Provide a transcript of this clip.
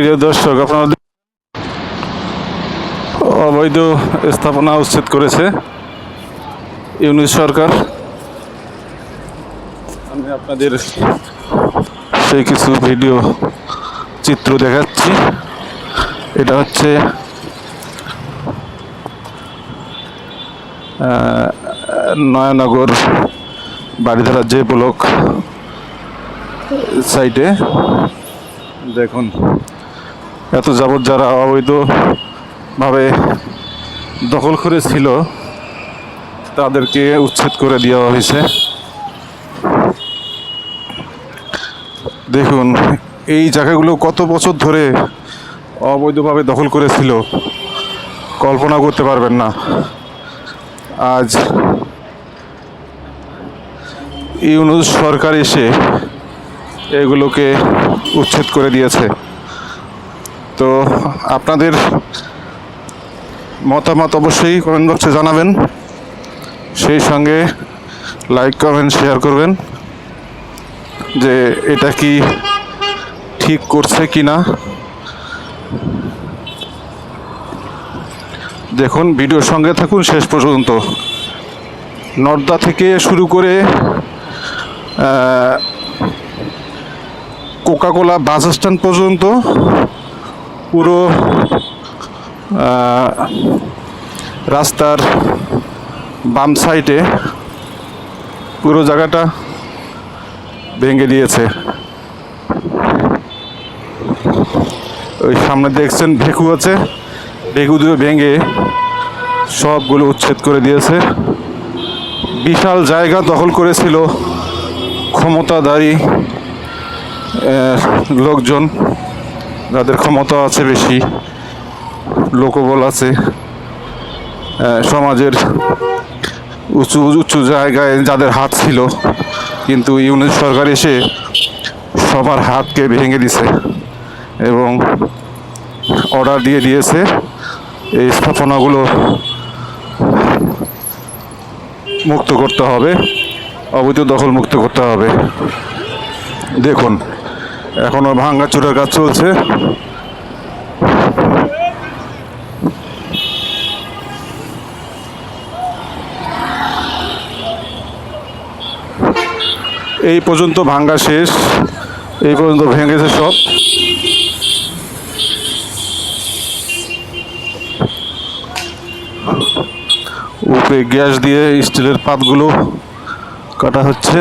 প্রিয় দর্শক, আপনারা অবৈধ স্থাপনা উচ্ছেদ করেছে ইউনূস সরকার। আমি আপনাদের সেই কিছু ভিডিও চিত্র দেখাচ্ছি। এটা হচ্ছে নয়ানগর বাড়িধারা যে ব্লক সাইটে দেখুন, এত যাবৎ যারা অবৈধভাবে দখল করেছিল তাদেরকে উচ্ছেদ করে দেওয়া হয়েছে। দেখুন এই জায়গাগুলো কত বছর ধরে অবৈধভাবে দখল করেছিল, কল্পনা করতে পারবেন না। আজ ইউনূস সরকার এসে এগুলোকে উচ্ছেদ করে দিয়েছে। তো আপনাদের মতামত অবশ্যই কমেন্ট বক্সে জানাবেন, সেই সঙ্গে লাইক কমেন্ট শেয়ার করবেন যে এটা কি ঠিক করছে কি না। দেখুন, ভিডিওর সঙ্গে থাকুন শেষ পর্যন্ত। নর্দা থেকে শুরু করে কোকাকোলা বাস স্ট্যান্ড পর্যন্ত পুরো রাস্তার বাম সাইডে পুরো জায়গাটা ভেঙে দিয়েছে। ওই সামনে দেখছেন ভেকু আছে, ভেকু দিয়ে ভেঙে সবগুলো উচ্ছেদ করে দিয়েছে। বিশাল জায়গা দখল করেছিল ক্ষমতাধারী লোকজন, যাদের ক্ষমতা আছে বেশি, লোকবল আছে, সমাজের উঁচু উঁচু জায়গায় যাদের হাত ছিল। কিন্তু ইউনূস সরকার এসে সবার হাতকে ভেঙে দিছে এবং অর্ডার দিয়ে দিয়েছে এই স্থাপনাগুলো মুক্ত করতে হবে, অবৈধ দখল মুক্ত করতে হবে। দেখুন এখনো ভাঙাচুরার কাজ চলছে। এই পর্যন্ত ভাঙ্গা শেষ, এই পর্যন্ত ভেঙেছে সব। উপরে গ্যাস দিয়ে স্টিলের পাতগুলো কাটা হচ্ছে।